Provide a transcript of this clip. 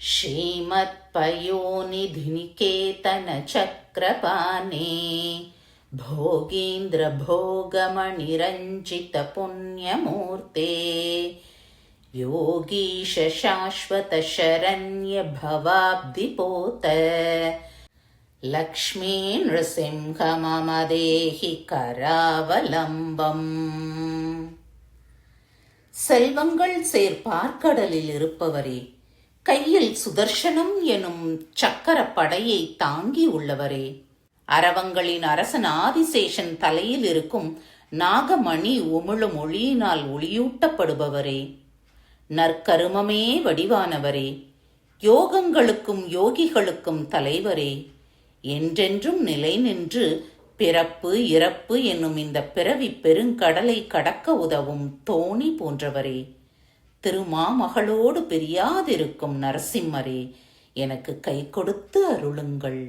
श्रीमत्पयोनिधिनिकेतनचक्रपाणे भोगीन्द्रभोगमणिरञ्जितपुण्यमूर्ते योगीश शाश्वतशरण्य भवाब्धिपोत லக்ஷ்மீ நிருசிம்ஹ மம தேஹி கராவலம்பம். செல்வங்கள் சேர் பார்க்கடலில் இருப்பவரே, கையில் சுதர்சனம் எனும் சக்கர படையை தாங்கி உள்ளவரே, அரவங்களின் அரசன் ஆதிசேஷன் தலையில் இருக்கும் நாகமணி உமிழும் ஒளியினால் ஒளியூட்டப்படுபவரே, நற்கருமமே வடிவானவரே, யோகங்களுக்கும் யோகிகளுக்கும் தலைவரே, என்றென்றும் நிலை நின்று பிறப்பு இறப்பு என்னும் இந்த பிறவி பெருங்கடலை கடக்க உதவும் தோணி போன்றவரே, திருமாமகளோடு பிரியாதிருக்கும் நரசிம்மரே, எனக்கு கை கொடுத்து அருளுங்கள்.